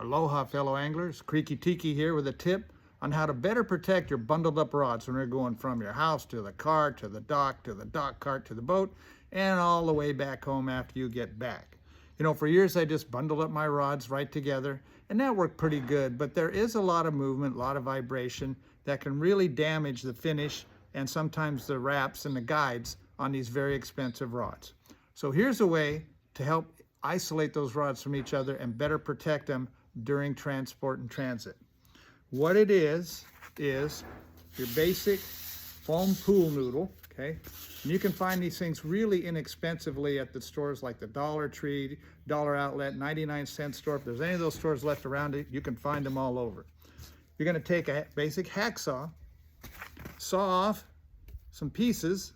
Aloha, fellow anglers. Creaky Tiki here with a tip on how to better protect your bundled up rods when you're going from your house to the car, to the dock cart, to the boat, and all the way back home after you get back. You know, for years I just bundled up my rods right together, and that worked pretty good, but there is a lot of movement, a lot of vibration that can really damage the finish and sometimes the wraps and the guides on these very expensive rods. So here's a way to help isolate those rods from each other and better protect them during transport and transit. What it is your basic foam pool noodle, okay? And you can find these things really inexpensively at the stores like the Dollar Tree, Dollar Outlet, 99-cent store. If there's any of those stores left around it, you can find them all over. You're gonna take a basic hacksaw, saw off some pieces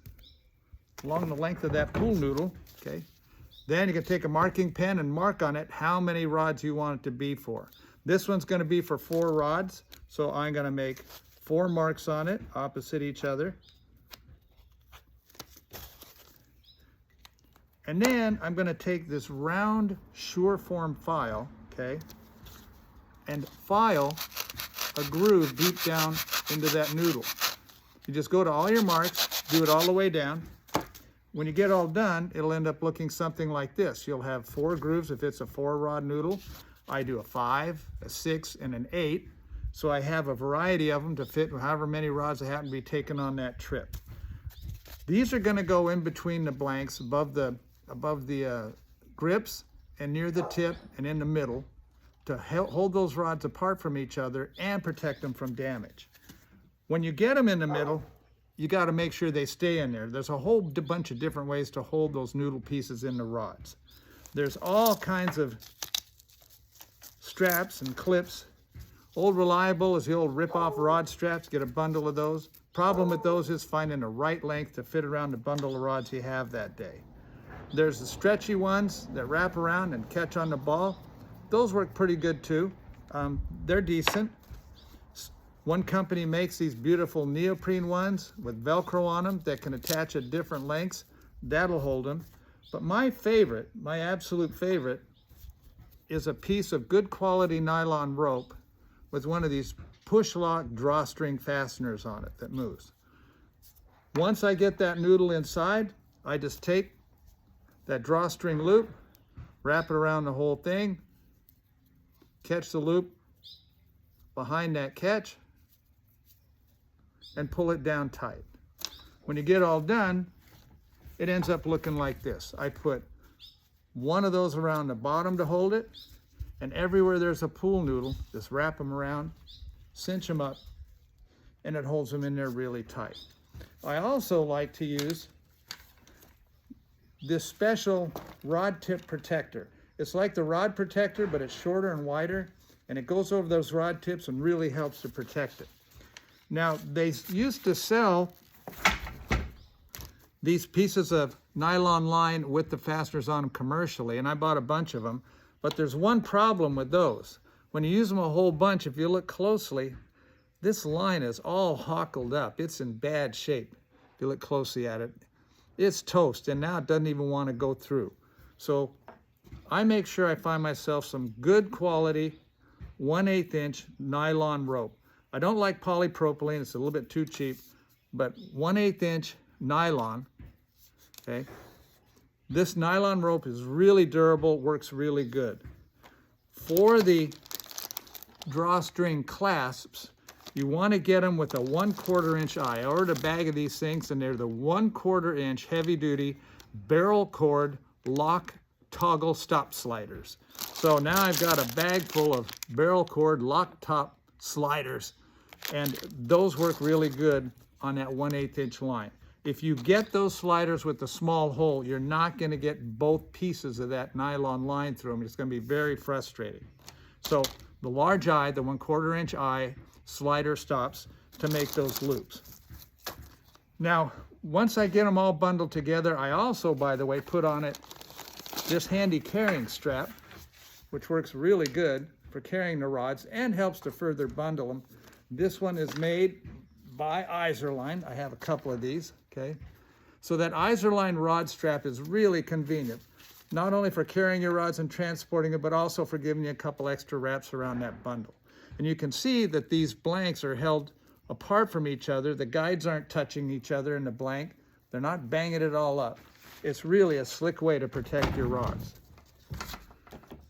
along the length of that pool noodle, okay? Then you can take a marking pen and mark on it how many rods you want it to be for. This one's going to be for 4 rods, so I'm going to make 4 marks on it opposite each other. And then I'm going to take this round Sureform file, okay, and file a groove deep down into that noodle. You just go to all your marks, do it all the way down. When you get all done, it'll end up looking something like this. You'll have 4 grooves if it's a 4-rod noodle. I do a 5, a 6, and an 8. So I have a variety of them to fit however many rods I happen to be taking on that trip. These are going to go in between the blanks above the grips and near the tip and in the middle to hold those rods apart from each other and protect them from damage. When you get them in the middle, you got to make sure they stay in there. There's a whole bunch of different ways to hold those noodle pieces in the rods. There's all kinds of straps and clips. Old Reliable is the old rip-off rod straps. Get a bundle of those. Problem with those is finding the right length to fit around the bundle of rods you have that day. There's the stretchy ones that wrap around and catch on the ball. Those work pretty good too. They're decent. One company makes these beautiful neoprene ones with Velcro on them that can attach at different lengths. That'll hold them. But my favorite, my absolute favorite, is a piece of good quality nylon rope with one of these push-lock drawstring fasteners on it that moves. Once I get that noodle inside, I just take that drawstring loop, wrap it around the whole thing, catch the loop behind that catch, and pull it down tight. When you get all done, it ends up looking like this. I put one of those around the bottom to hold it, and everywhere there's a pool noodle, just wrap them around, cinch them up, and it holds them in there really tight. I also like to use this special rod tip protector. It's like the rod protector, but it's shorter and wider, and it goes over those rod tips and really helps to protect it. Now, they used to sell these pieces of nylon line with the fasteners on them commercially, and I bought a bunch of them, but there's one problem with those. When you use them a whole bunch, if you look closely, this line is all hockled up. It's in bad shape. If you look closely at it, it's toast, and now it doesn't even want to go through. So I make sure I find myself some good quality 1/8 inch nylon rope. I don't like polypropylene, it's a little bit too cheap, but 1/8 inch nylon, okay? This nylon rope is really durable, works really good. For the drawstring clasps, you want to get them with a 1/4 inch eye. I ordered a bag of these things, and they're the 1/4 inch heavy duty barrel cord lock toggle stop sliders. So now I've got a bag full of barrel cord lock top sliders, and those work really good on that 1/8 inch line. If you get those sliders with the small hole, you're not going to get both pieces of that nylon line through them. It's going to be very frustrating. So the large eye, the 1/4 inch eye slider stops to make those loops. Now, once I get them all bundled together, I also, by the way, put on it this handy carrying strap, which works really good for carrying the rods and helps to further bundle them. This one is made by Iserline. I have a couple of these, okay? So that Iserline rod strap is really convenient. not only for carrying your rods and transporting it, but also for giving you a couple extra wraps around that bundle. And you can see that these blanks are held apart from each other. The guides aren't touching each other in the blank. They're not banging it all up. It's really a slick way to protect your rods.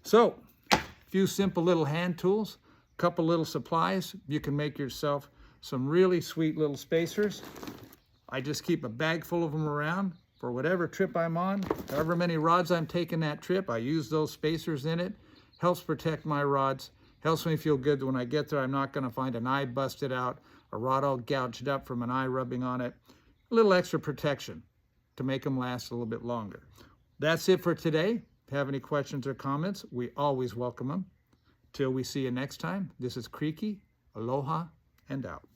So, a few simple little hand tools, a couple little supplies. You can make yourself some really sweet little spacers. I just keep a bag full of them around for whatever trip I'm on. However many rods I'm taking that trip, I use those spacers in it. Helps protect my rods. Helps me feel good that when I get there, I'm not going to find an eye busted out, a rod all gouged up from an eye rubbing on it. A little extra protection to make them last a little bit longer. That's it for today. If you have any questions or comments, we always welcome them. Till we see you next time, this is Creaky. Aloha and out.